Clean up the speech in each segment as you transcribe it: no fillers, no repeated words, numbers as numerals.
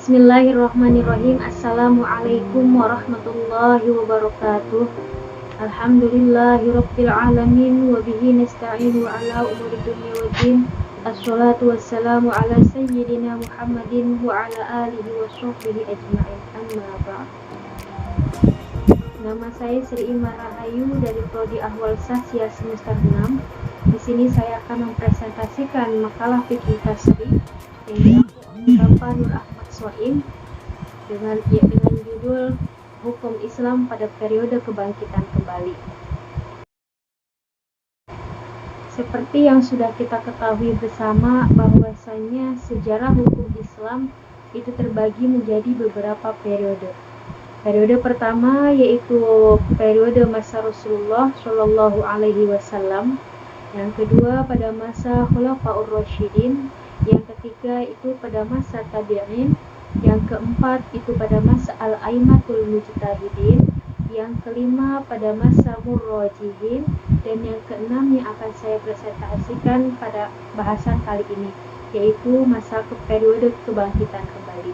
Bismillahirrahmanirrahim. Assalamualaikum warahmatullahi wabarakatuh. Alhamdulillahirabbil alamin wa bihi nasta'inu ala umuri dunya waddin. Assalatu wassalamu ala sayyidina Muhammadin wa ala alihi wa sahbihi ajma'in. Amma ba'd. Nama saya Sri Ima Rahayu dari Prodi Ahwal Sasya semester 6. Di sini saya akan mempresentasikan makalah fikih tasrih yang diambil oleh Bapak Nur Ahmad Soim dengan judul Hukum Islam pada Periode Kebangkitan Kembali. Seperti yang sudah kita ketahui bersama bahwasanya sejarah hukum Islam itu terbagi menjadi beberapa periode. Periode pertama yaitu periode masa Rasulullah Shallallahu Alaihi Wasallam. Yang kedua pada masa Khulafaur Rasyidin. Yang ketiga itu pada masa tabi'in. Yang keempat itu pada masa al-aimatul mujtahidin. Yang kelima pada masa murrajihin. Dan yang keenam yang akan saya presentasikan pada bahasan kali ini, yaitu masa periode kebangkitan kembali.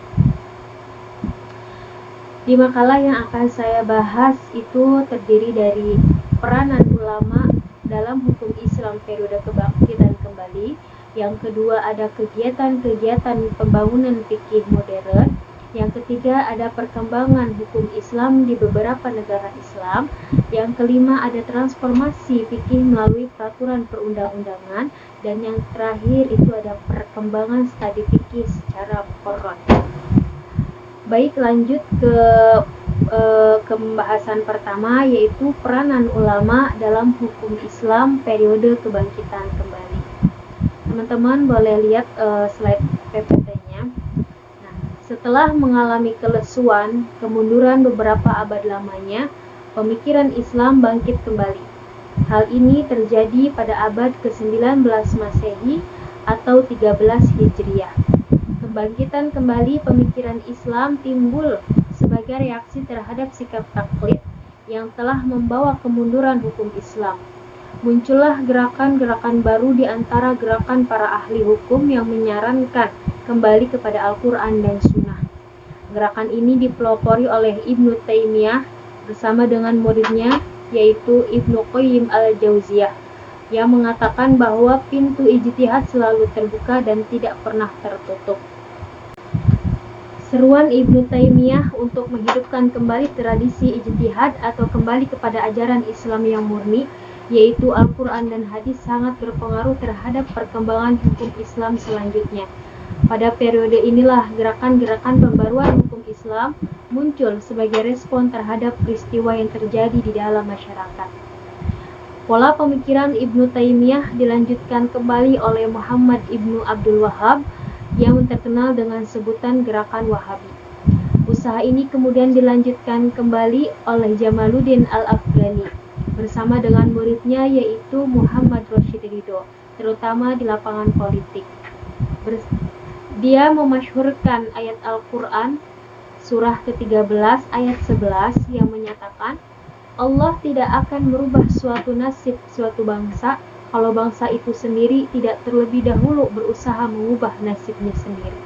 Di makalah yang akan saya bahas itu terdiri dari peranan ulama dalam hukum Islam periode kebangkitan kembali. Yang kedua ada kegiatan-kegiatan pembangunan fikih modern. Yang ketiga ada perkembangan hukum Islam di beberapa negara Islam. Yang kelima ada transformasi fikih melalui peraturan perundang-undangan. Dan yang terakhir itu ada perkembangan studi fikih secara muqarrar. Baik, lanjut ke pembahasan pertama, yaitu peranan ulama dalam hukum Islam periode kebangkitan kembali. Teman-teman boleh lihat slide PPT-nya. Nah, setelah mengalami kelesuan, kemunduran beberapa abad lamanya, pemikiran Islam bangkit kembali. Hal ini terjadi pada abad ke-19 Masehi atau 13 Hijriah. Kebangkitan kembali pemikiran Islam timbul sebagai reaksi terhadap sikap taklid yang telah membawa kemunduran hukum Islam. Muncullah gerakan-gerakan baru di antara gerakan para ahli hukum yang menyarankan kembali kepada Al-Quran dan Sunnah. Gerakan ini dipelopori oleh Ibnu Taimiyah bersama dengan muridnya, yaitu Ibnu Qayyim al-Jauziyah, yang mengatakan bahwa pintu ijtihad selalu terbuka dan tidak pernah tertutup. Seruan Ibnu Taimiyah untuk menghidupkan kembali tradisi ijtihad atau kembali kepada ajaran Islam yang murni, yaitu Al-Quran dan Hadis, sangat berpengaruh terhadap perkembangan hukum Islam selanjutnya. Pada periode inilah gerakan-gerakan pembaruan hukum Islam muncul sebagai respon terhadap peristiwa yang terjadi di dalam masyarakat. Pola pemikiran Ibnu Taimiyah dilanjutkan kembali oleh Muhammad Ibnu Abdul Wahhab yang terkenal dengan sebutan gerakan Wahabi. Usaha ini kemudian dilanjutkan kembali oleh Jamaluddin Al-Afghani bersama dengan muridnya, yaitu Muhammad Rashid Ridho, terutama di lapangan politik. Dia memasyhurkan ayat Al-Quran surah ke-13 ayat 11 yang menyatakan Allah tidak akan merubah suatu nasib suatu bangsa kalau bangsa itu sendiri tidak terlebih dahulu berusaha mengubah nasibnya sendiri.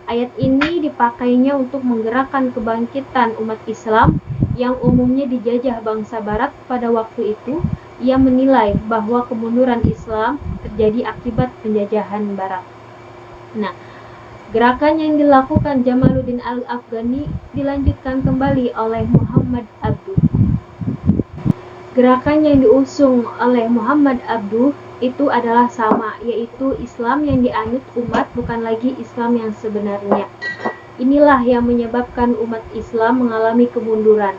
Ayat ini dipakainya untuk menggerakkan kebangkitan umat Islam yang umumnya dijajah bangsa Barat pada waktu itu. Ia menilai bahwa kemunduran Islam terjadi akibat penjajahan Barat. Nah, gerakan yang dilakukan Jamaluddin Al-Afghani dilanjutkan kembali oleh Muhammad Abduh. Gerakan yang diusung oleh Muhammad Abduh itu adalah sama, yaitu Islam yang dianut umat bukan lagi Islam yang sebenarnya. Inilah yang menyebabkan umat Islam mengalami kemunduran.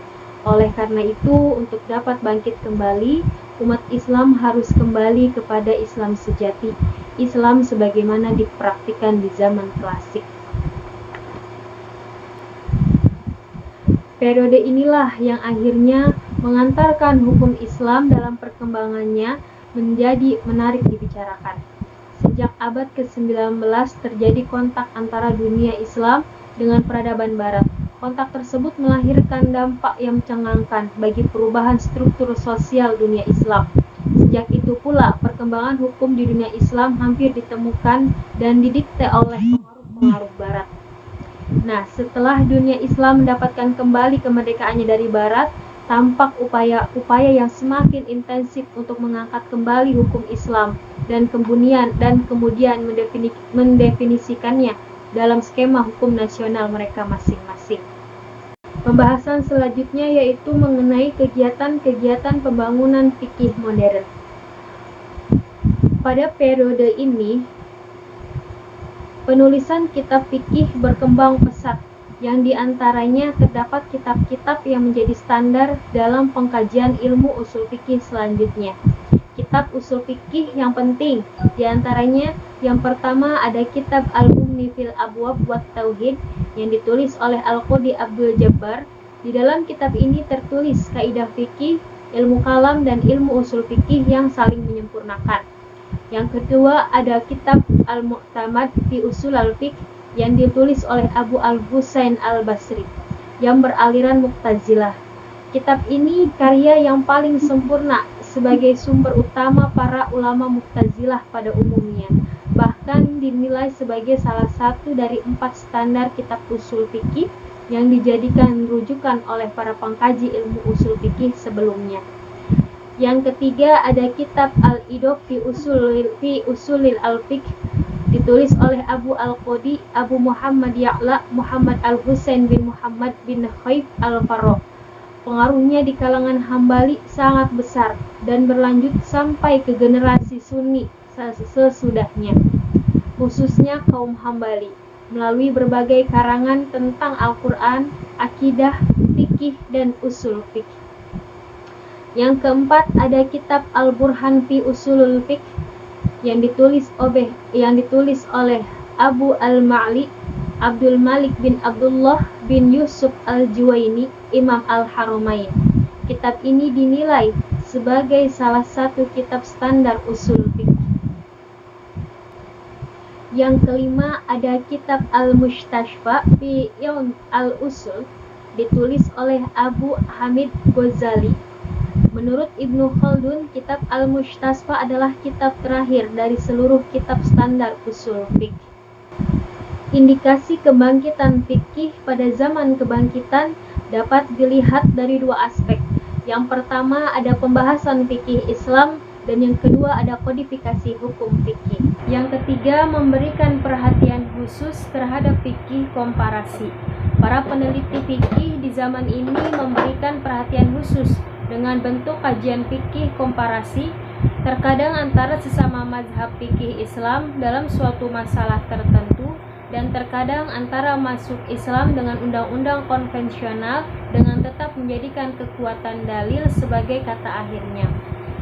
Oleh karena itu, untuk dapat bangkit kembali, umat Islam harus kembali kepada Islam sejati, Islam sebagaimana dipraktikkan di zaman klasik. Periode inilah yang akhirnya mengantarkan hukum Islam dalam perkembangannya menjadi menarik dibicarakan. Sejak abad ke-19 terjadi kontak antara dunia Islam dengan peradaban Barat. Kontak tersebut melahirkan dampak yang mencengangkan bagi perubahan struktur sosial dunia Islam. Sejak itu pula perkembangan hukum di dunia Islam hampir ditemukan dan didikte oleh pengaruh-pengaruh Barat. Nah, setelah dunia Islam mendapatkan kembali kemerdekaannya dari Barat, tampak upaya-upaya yang semakin intensif untuk mengangkat kembali hukum Islam dan kemudian mendefinisikannya dalam skema hukum nasional mereka masing-masing. Pembahasan selanjutnya yaitu mengenai kegiatan-kegiatan pembangunan fikih modern. Pada periode ini, penulisan kitab fikih berkembang pesat, yang diantaranya terdapat kitab-kitab yang menjadi standar dalam pengkajian ilmu usul fikih selanjutnya. Kitab usul fikih yang penting, diantaranya yang pertama ada kitab Al-Mughni fil Abwab wat Tauhid yang ditulis oleh Al-Qadhi Abdul Jabbar. Di dalam kitab ini tertulis kaidah fikih, ilmu kalam dan ilmu usul fikih yang saling menyempurnakan. Yang kedua ada kitab Al-Mu'tamad fi Usul al-Fiqh yang ditulis oleh Abu Al-Husain Al-Basri yang beraliran Mu'tazilah. Kitab ini karya yang paling sempurna sebagai sumber utama para ulama Mu'tazilah pada umumnya. Bahkan dinilai sebagai salah satu dari 4 standar kitab usul fikih yang dijadikan rujukan oleh para pengkaji ilmu usul fikih sebelumnya. Yang ketiga ada kitab Al-Idof fi Usulil al-Fiqh ditulis oleh Abu Al-Qadhi Abu Muhammad Ya'la Muhammad Al-Husain bin Muhammad bin Khaif Al-Farrokh. Pengaruhnya di kalangan Hambali sangat besar dan berlanjut sampai ke generasi Sunni sesudahnya, khususnya kaum Hambali, melalui berbagai karangan tentang Al-Quran, akidah, fikih, dan usul fikih. Yang keempat ada kitab Al-Burhan fi Usulul Fiqh yang ditulis oleh Abu Al-Ma'li Abdul Malik bin Abdullah bin Yusuf Al-Juwaini Imam Al-Haramain. Kitab ini dinilai sebagai salah satu kitab standar usul fiqh. Yang kelima ada kitab Al-Mustashfa fi Ilm Al-Usul ditulis oleh Abu Hamid Ghazali. Menurut Ibnu Khaldun, kitab Al-Mustasfa adalah kitab terakhir dari seluruh kitab standar usul fikih. Indikasi kebangkitan fikih pada zaman kebangkitan dapat dilihat dari 2 aspek. Yang pertama ada pembahasan fikih Islam dan yang kedua ada kodifikasi hukum fikih. Yang ketiga memberikan perhatian khusus terhadap fikih komparasi. Para peneliti fikih di zaman ini memberikan perhatian khusus dengan bentuk kajian fikih komparasi, terkadang antara sesama mazhab fikih Islam dalam suatu masalah tertentu, dan terkadang antara masuk Islam dengan undang-undang konvensional dengan tetap menjadikan kekuatan dalil sebagai kata akhirnya.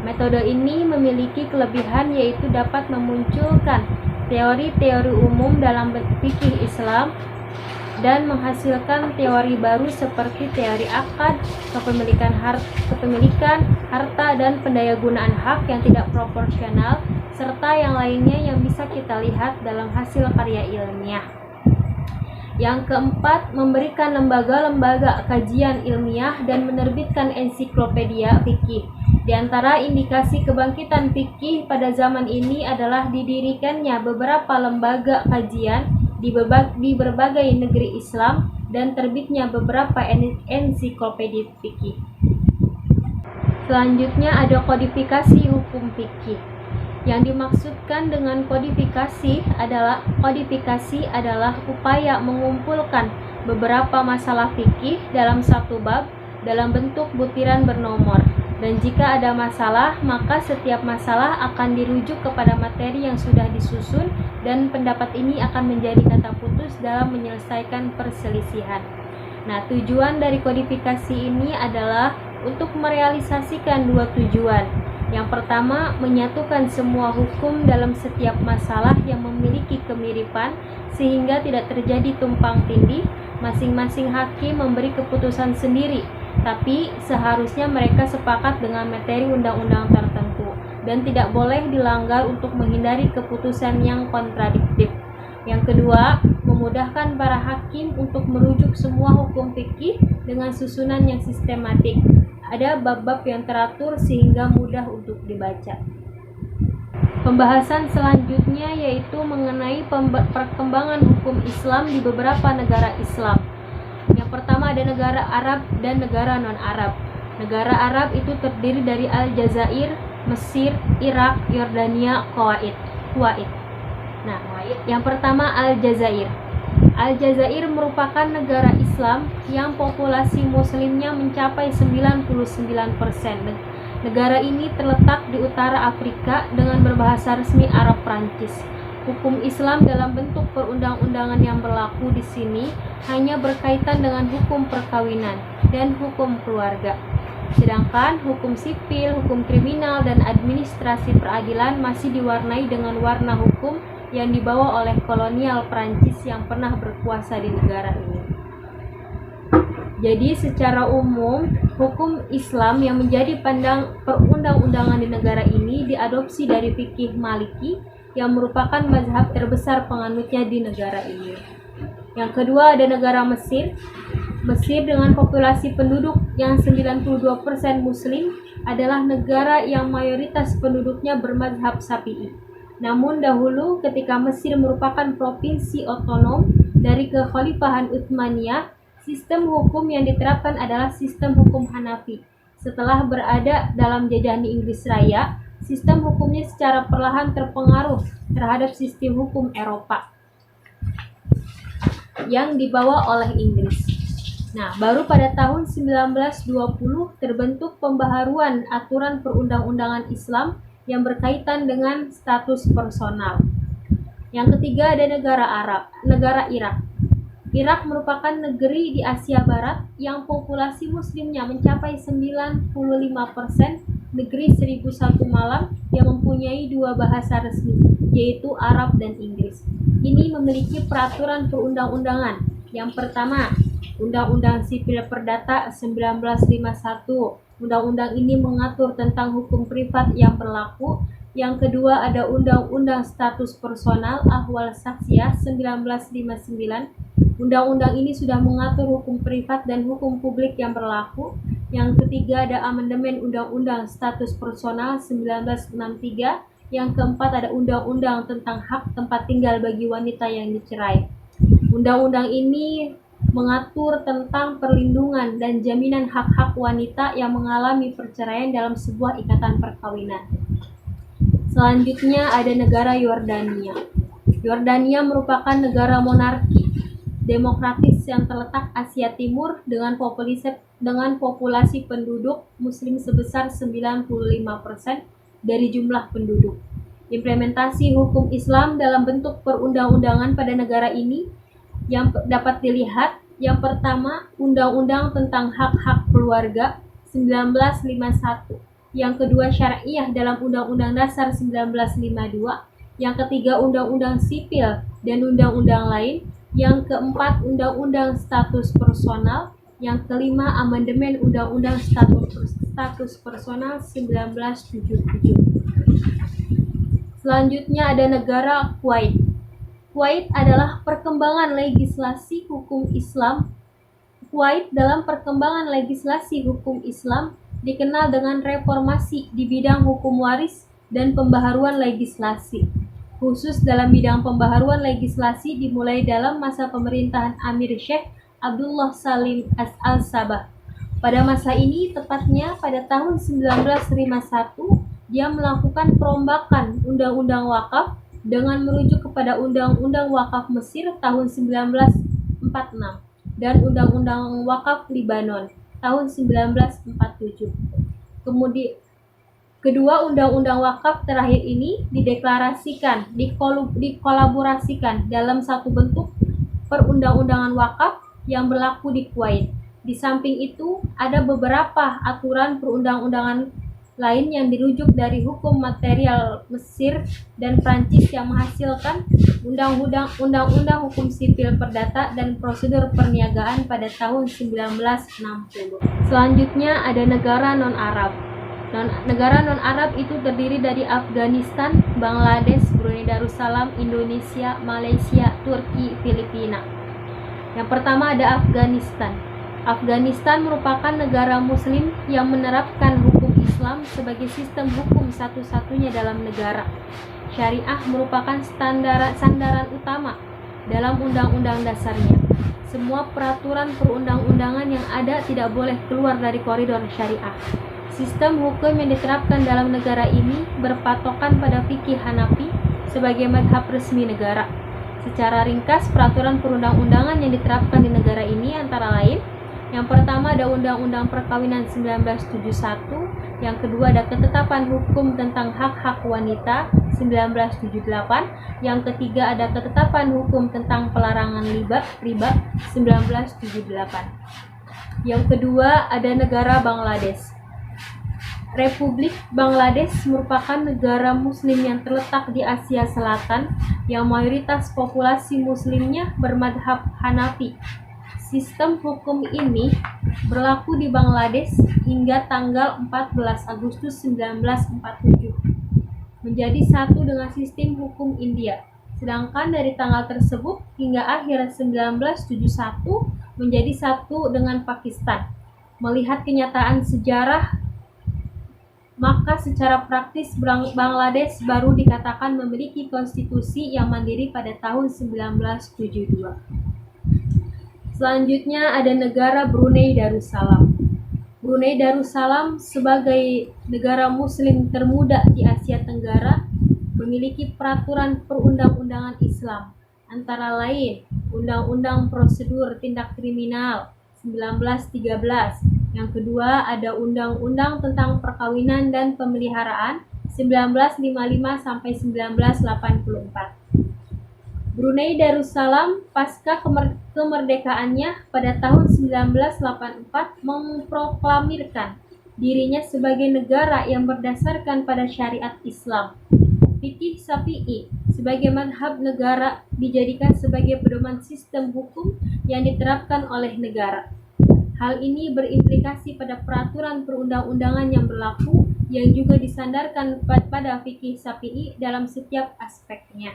Metode ini memiliki kelebihan yaitu dapat memunculkan teori-teori umum dalam fikih Islam dan menghasilkan teori baru seperti teori akad, kepemilikan harta dan pendayagunaan hak yang tidak proporsional, serta yang lainnya yang bisa kita lihat dalam hasil karya ilmiah. Yang keempat, memberikan lembaga-lembaga kajian ilmiah dan menerbitkan ensiklopedia fikih. Di antara indikasi kebangkitan fikih pada zaman ini adalah didirikannya beberapa lembaga kajian di berbagai negeri Islam dan terbitnya beberapa ensiklopedia fikih. Selanjutnya ada kodifikasi hukum fikih. Yang dimaksudkan dengan kodifikasi adalah upaya mengumpulkan beberapa masalah fikih dalam satu bab dalam bentuk butiran bernomor. Dan jika ada masalah, maka setiap masalah akan dirujuk kepada materi yang sudah disusun dan pendapat ini akan menjadi kata putus dalam menyelesaikan perselisihan. Nah, tujuan dari kodifikasi ini adalah untuk merealisasikan 2 tujuan. Yang pertama, menyatukan semua hukum dalam setiap masalah yang memiliki kemiripan sehingga tidak terjadi tumpang tindih, masing-masing hakim memberi keputusan sendiri, tapi seharusnya mereka sepakat dengan materi undang-undang tertentu dan tidak boleh dilanggar untuk menghindari keputusan yang kontradiktif. Yang kedua, memudahkan para hakim untuk merujuk semua hukum fikih dengan susunan yang sistematik. Ada bab-bab yang teratur sehingga mudah untuk dibaca. Pembahasan selanjutnya yaitu mengenai perkembangan hukum Islam di beberapa negara Islam. Yang pertama ada negara Arab dan negara non-Arab. Negara Arab itu terdiri dari Aljazair, Mesir, Irak, Yordania, Kuwait. Nah, yang pertama Aljazair. Aljazair merupakan negara Islam yang populasi muslimnya mencapai 99%. Negara ini terletak di utara Afrika dengan berbahasa resmi Arab Prancis. Hukum Islam dalam bentuk perundang-undangan yang berlaku di sini hanya berkaitan dengan hukum perkawinan dan hukum keluarga. Sedangkan hukum sipil, hukum kriminal, dan administrasi peradilan masih diwarnai dengan warna hukum yang dibawa oleh kolonial Prancis yang pernah berkuasa di negara ini. Jadi secara umum, hukum Islam yang menjadi perundang-undangan di negara ini diadopsi dari fikih Maliki yang merupakan mazhab terbesar penganutnya di negara ini. Yang kedua ada negara Mesir. Mesir dengan populasi penduduk yang 92% Muslim adalah negara yang mayoritas penduduknya bermazhab Syafi'i. Namun dahulu ketika Mesir merupakan provinsi otonom dari Kekhalifahan Utsmaniyah, sistem hukum yang diterapkan adalah sistem hukum Hanafi. Setelah berada dalam jajahan Inggris Raya, sistem hukumnya secara perlahan terpengaruh terhadap sistem hukum Eropa yang dibawa oleh Inggris. Nah, baru pada tahun 1920 terbentuk pembaharuan aturan perundang-undangan Islam yang berkaitan dengan status personal. Yang ketiga ada negara Irak. Irak merupakan negeri di Asia Barat yang populasi muslimnya mencapai 95%, negeri 1001 malam yang mempunyai dua bahasa resmi, yaitu Arab dan Inggris. Ini memiliki peraturan perundang-undangan. Yang pertama, Undang-Undang Sipil Perdata 1951. Undang-undang ini mengatur tentang hukum privat yang berlaku. Yang kedua ada Undang-Undang Status Personal Ahwal Syakhsiyah 1959. Undang-undang ini sudah mengatur hukum privat dan hukum publik yang berlaku. Yang ketiga ada Amandemen Undang-Undang Status Personal 1963. Yang keempat ada Undang-Undang tentang hak tempat tinggal bagi wanita yang dicerai. Undang-undang ini mengatur tentang perlindungan dan jaminan hak-hak wanita yang mengalami perceraian dalam sebuah ikatan perkawinan. Selanjutnya ada negara Yordania. Yordania merupakan negara monarki demokratis yang terletak Asia Timur dengan populasi penduduk muslim sebesar 95% dari jumlah penduduk. Implementasi hukum Islam dalam bentuk perundang-undangan pada negara ini yang dapat dilihat, yang pertama Undang-Undang tentang Hak-Hak Keluarga 1951, yang kedua Syariah dalam Undang-Undang Dasar 1952, yang ketiga Undang-Undang Sipil dan undang-undang lain, yang keempat Undang-Undang Status Personal, yang kelima Amandemen Undang-Undang Status Personal 1977. Selanjutnya ada negara Kuwait. Kuwait adalah perkembangan legislasi hukum Islam. Kuwait dalam perkembangan legislasi hukum Islam dikenal dengan reformasi di bidang hukum waris dan pembaharuan legislasi. Khusus dalam bidang pembaharuan legislasi dimulai dalam masa pemerintahan Amir Syekh Abdullah Salim Al-Sabah. Pada masa ini, tepatnya pada tahun 1951, dia melakukan perombakan Undang-Undang Wakaf dengan merujuk kepada Undang-Undang Wakaf Mesir tahun 1946 dan Undang-Undang Wakaf Libanon tahun 1947. Kemudian kedua undang-undang wakaf terakhir ini dikolaborasikan dalam satu bentuk perundang-undangan wakaf yang berlaku di Kuwait. Di samping itu, ada beberapa aturan perundang-undangan lain yang dirujuk dari hukum material Mesir dan Prancis yang menghasilkan undang-undang hukum sipil perdata dan prosedur perniagaan pada tahun 1960. Selanjutnya ada negara non-Arab. Negara non-Arab itu terdiri dari Afghanistan, Bangladesh, Brunei Darussalam, Indonesia, Malaysia, Turki, Filipina. Yang pertama ada Afghanistan. Afghanistan merupakan negara muslim yang menerapkan hukum Islam sebagai sistem hukum satu-satunya dalam negara. syariah merupakan sandaran utama dalam undang-undang dasarnya. Semua peraturan perundang-undangan yang ada tidak boleh keluar dari koridor syariah. Sistem hukum yang diterapkan dalam negara ini berpatokan pada fikih Hanafi sebagai mazhab resmi negara. Secara ringkas, peraturan perundang-undangan yang diterapkan di negara ini antara lain: yang pertama ada Undang-Undang Perkawinan 1971, yang kedua ada Ketetapan Hukum tentang Hak-Hak Wanita 1978, yang ketiga ada Ketetapan Hukum tentang Pelarangan Riba 1978. Yang kedua ada negara Bangladesh. Republik Bangladesh merupakan negara muslim yang terletak di Asia Selatan yang mayoritas populasi muslimnya bermadhab Hanafi. Sistem hukum ini berlaku di Bangladesh hingga tanggal 14 Agustus 1947, menjadi satu dengan sistem hukum India. Sedangkan dari tanggal tersebut hingga akhir 1971 menjadi satu dengan Pakistan. Melihat kenyataan sejarah, maka secara praktis Bangladesh baru dikatakan memiliki konstitusi yang mandiri pada tahun 1972. Selanjutnya ada negara Brunei Darussalam. Brunei Darussalam sebagai negara muslim termuda di Asia Tenggara memiliki peraturan perundang-undangan Islam, antara lain Undang-Undang Prosedur Tindak Kriminal 1913. Yang kedua ada Undang-Undang tentang Perkawinan dan Pemeliharaan 1955 sampai 1984. Brunei Darussalam pasca kemerdekaannya pada tahun 1984 memproklamirkan dirinya sebagai negara yang berdasarkan pada syariat Islam. Fikih Syafi'i sebagai mazhab negara dijadikan sebagai pedoman sistem hukum yang diterapkan oleh negara. Hal ini berimplikasi pada peraturan perundang-undangan yang berlaku yang juga disandarkan pada fikih Syafi'i dalam setiap aspeknya.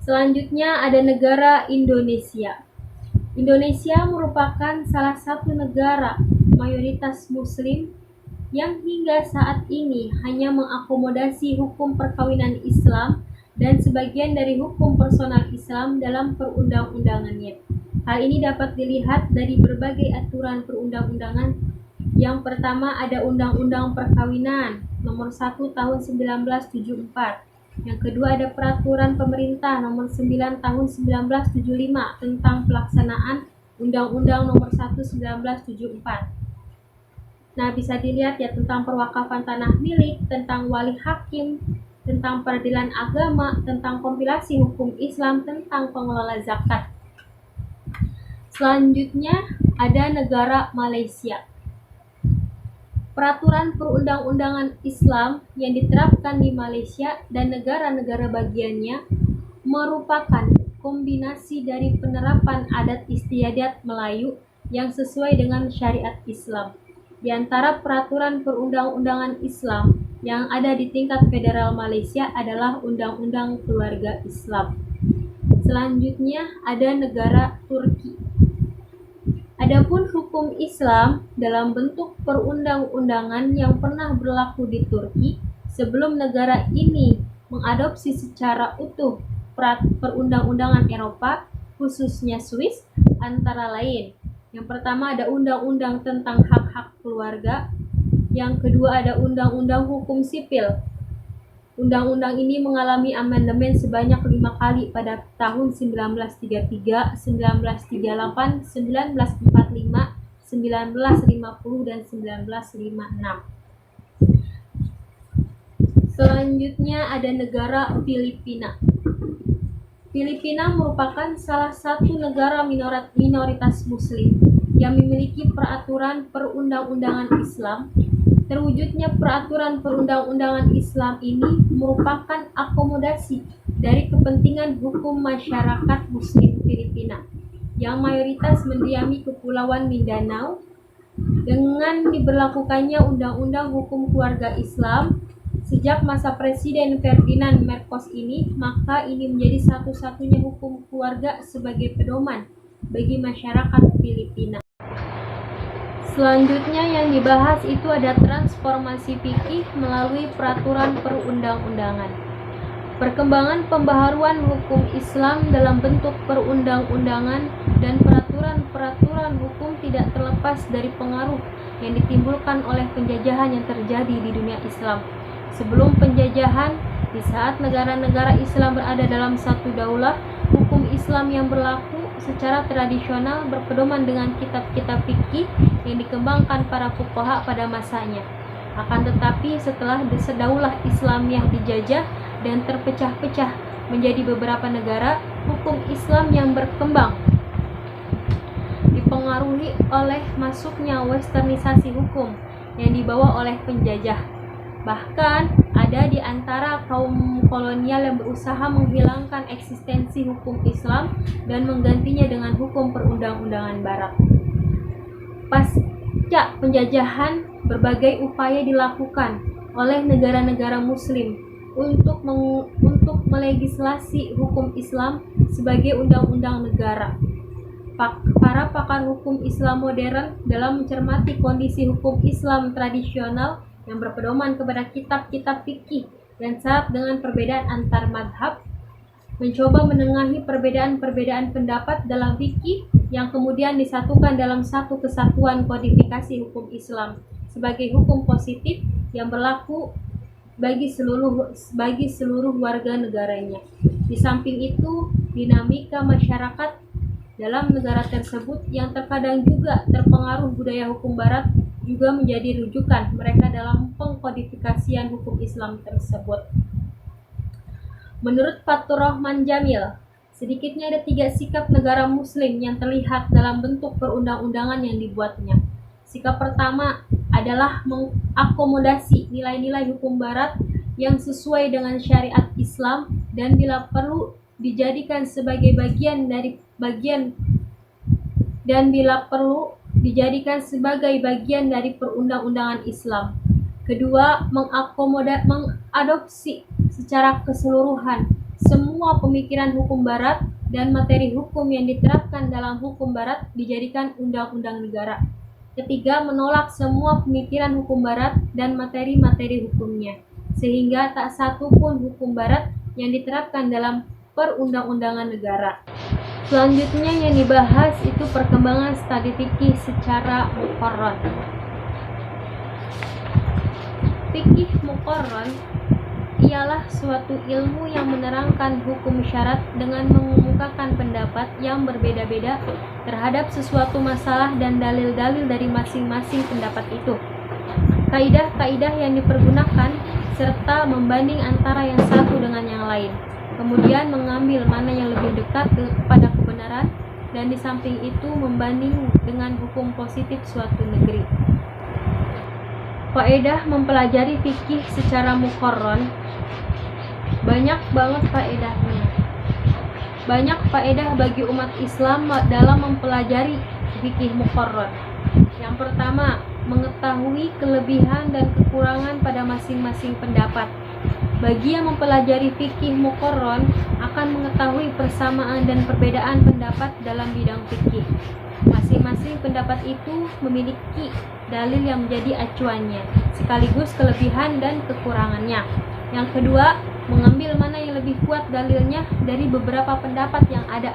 Selanjutnya ada negara Indonesia. Indonesia merupakan salah satu negara mayoritas muslim yang hingga saat ini hanya mengakomodasi hukum perkawinan Islam dan sebagian dari hukum personal Islam dalam perundang-undangannya. Hal ini dapat dilihat dari berbagai aturan perundang-undangan. Yang pertama ada Undang-Undang Perkawinan Nomor 1 Tahun 1974. Yang kedua ada Peraturan Pemerintah Nomor 9 Tahun 1975 tentang pelaksanaan Undang-Undang Nomor 1 1974. Nah, bisa dilihat ya tentang perwakafan tanah milik, tentang wali hakim, tentang peradilan agama, tentang kompilasi hukum Islam, tentang pengelola zakat. Selanjutnya ada negara Malaysia. Peraturan perundang-undangan Islam yang diterapkan di Malaysia dan negara-negara bagiannya merupakan kombinasi dari penerapan adat istiadat Melayu yang sesuai dengan syariat Islam. Di antara peraturan perundang-undangan Islam yang ada di tingkat federal Malaysia adalah Undang-Undang Keluarga Islam. Selanjutnya ada negara Turki. Adapun hukum Islam dalam bentuk perundang-undangan yang pernah berlaku di Turki sebelum negara ini mengadopsi secara utuh perundang-undangan Eropa, khususnya Swiss, antara lain. Yang pertama ada Undang-Undang tentang Hak-Hak Keluarga, yang kedua ada Undang-Undang Hukum Sipil. Undang-undang ini mengalami amandemen sebanyak 5 kali pada tahun 1933, 1938, 1945, 1950, dan 1956. Selanjutnya ada negara Filipina. Filipina merupakan salah satu negara minoritas muslim yang memiliki peraturan perundang-undangan Islam. Terwujudnya peraturan perundang-undangan Islam ini merupakan akomodasi dari kepentingan hukum masyarakat Muslim Filipina yang mayoritas mendiami Kepulauan Mindanao. Dengan diberlakukannya Undang-Undang Hukum Keluarga Islam sejak masa Presiden Ferdinand Marcos ini, maka ini menjadi satu-satunya hukum keluarga sebagai pedoman bagi masyarakat Filipina. Selanjutnya yang dibahas itu ada transformasi fikih melalui peraturan perundang-undangan. Perkembangan pembaharuan hukum Islam dalam bentuk perundang-undangan dan peraturan-peraturan hukum tidak terlepas dari pengaruh yang ditimbulkan oleh penjajahan yang terjadi di dunia Islam. Sebelum penjajahan, di saat negara-negara Islam berada dalam satu daulah, hukum Islam yang berlaku secara tradisional berpedoman dengan kitab-kitab fikih yang dikembangkan para fuqaha pada masanya. Akan tetapi setelah daulah Islamiyah dijajah dan terpecah-pecah menjadi beberapa negara, hukum Islam yang berkembang dipengaruhi oleh masuknya westernisasi hukum yang dibawa oleh penjajah. Bahkan ada di antara kaum kolonial yang berusaha menghilangkan eksistensi hukum Islam dan menggantinya dengan hukum perundang-undangan barat. Pasca penjajahan, berbagai upaya dilakukan oleh negara-negara muslim untuk melegislasi hukum Islam sebagai undang-undang negara. Para pakar hukum Islam modern dalam mencermati kondisi hukum Islam tradisional yang berpedoman kepada kitab-kitab fikih dan syarat dengan perbedaan antar madhab, mencoba menengahi perbedaan-perbedaan pendapat dalam fikih yang kemudian disatukan dalam satu kesatuan kodifikasi hukum Islam sebagai hukum positif yang berlaku bagi seluruh warga negaranya. Di samping itu, dinamika masyarakat dalam negara tersebut yang terkadang juga terpengaruh budaya hukum barat juga menjadi rujukan mereka dalam pengkodifikasian hukum Islam tersebut. Menurut Fathur Rahman Jamil, sedikitnya ada 3 sikap negara muslim yang terlihat dalam bentuk perundang-undangan yang dibuatnya. Sikap pertama adalah mengakomodasi nilai-nilai hukum barat yang sesuai dengan syariat Islam dan bila perlu dijadikan sebagai bagian dari perundang-undangan Islam. Kedua, mengadopsi secara keseluruhan semua pemikiran hukum barat dan materi hukum yang diterapkan dalam hukum barat dijadikan undang-undang negara. Ketiga, menolak semua pemikiran hukum barat dan materi-materi hukumnya, sehingga tak satu pun hukum barat yang diterapkan dalam perundang-undangan negara. Selanjutnya yang dibahas itu perkembangan studi fikih secara muqarrar. Fikih muqarrar ialah suatu ilmu yang menerangkan hukum syarat dengan mengemukakan pendapat yang berbeda-beda terhadap sesuatu masalah dan dalil-dalil dari masing-masing pendapat itu. Kaidah-kaidah yang dipergunakan serta membanding antara yang satu dengan yang lain. Kemudian mengambil mana yang lebih dekat kepada kebenaran dan di samping itu membanding dengan hukum positif suatu negeri. Faedah mempelajari fikih secara muqarrar, banyak banget faedahnya. Banyak faedah bagi umat Islam dalam mempelajari fikih muqarrar. Yang pertama, mengetahui kelebihan dan kekurangan pada masing-masing pendapat. Bagi yang mempelajari fikih muqarrar akan mengetahui persamaan dan perbedaan pendapat dalam bidang fikih. Masing-masing pendapat itu memiliki dalil yang menjadi acuannya, sekaligus kelebihan dan kekurangannya. Yang kedua, mengambil mana yang lebih kuat dalilnya dari beberapa pendapat yang ada.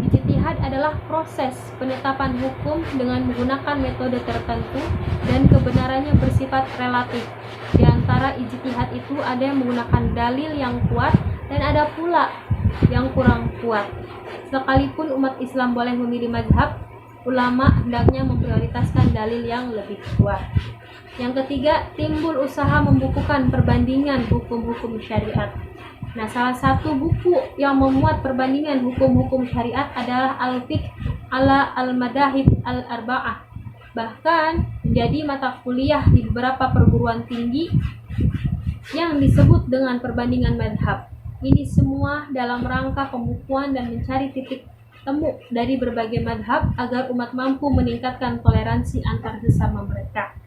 Ijtihad adalah proses penetapan hukum dengan menggunakan metode tertentu dan kebenarannya bersifat relatif. Di antara ijtihad itu ada yang menggunakan dalil yang kuat dan ada pula yang kurang kuat. Sekalipun umat Islam boleh memilih mazhab, ulama hendaknya memprioritaskan dalil yang lebih kuat. Yang ketiga, timbul usaha membukukan perbandingan hukum-hukum syariat. Nah, salah satu buku yang memuat perbandingan hukum-hukum syariat adalah Al-Fiqh ala Al-Madahib Al-Arba'ah. Bahkan menjadi mata kuliah di beberapa perguruan tinggi yang disebut dengan perbandingan madhab. Ini semua dalam rangka pembukuan dan mencari titik temu dari berbagai madhab agar umat mampu meningkatkan toleransi antar sesama mereka.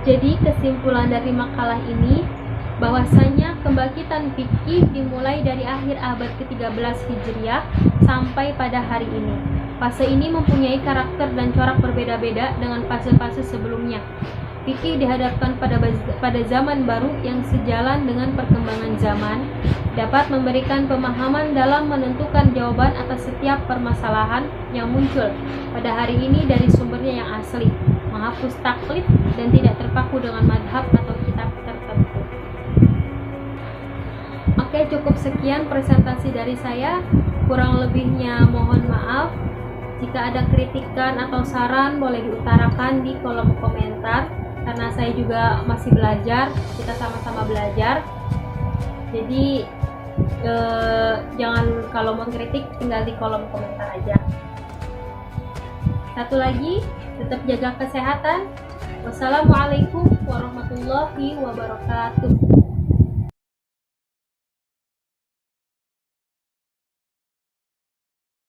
Jadi kesimpulan dari makalah ini bahwasanya kebangkitan fikih dimulai dari akhir abad ke-13 Hijriah sampai pada hari ini. Fase ini mempunyai karakter dan corak berbeda-beda dengan fase-fase sebelumnya. Fikih dihadapkan pada zaman baru yang sejalan dengan perkembangan zaman, dapat memberikan pemahaman dalam menentukan jawaban atas setiap permasalahan yang muncul pada hari ini dari sumbernya yang asli, menghapus taklid dan tidak terpaku dengan madhab atau kitab tertentu. Oke, cukup sekian presentasi dari saya. Kurang lebihnya mohon maaf. Jika ada kritikan atau saran boleh diutarakan di kolom komentar, karena saya juga masih belajar, kita sama-sama belajar. Jadi jangan, kalau mau kritik tinggal di kolom komentar aja. Satu lagi, tetap jaga kesehatan. Wassalamualaikum warahmatullahi wabarakatuh.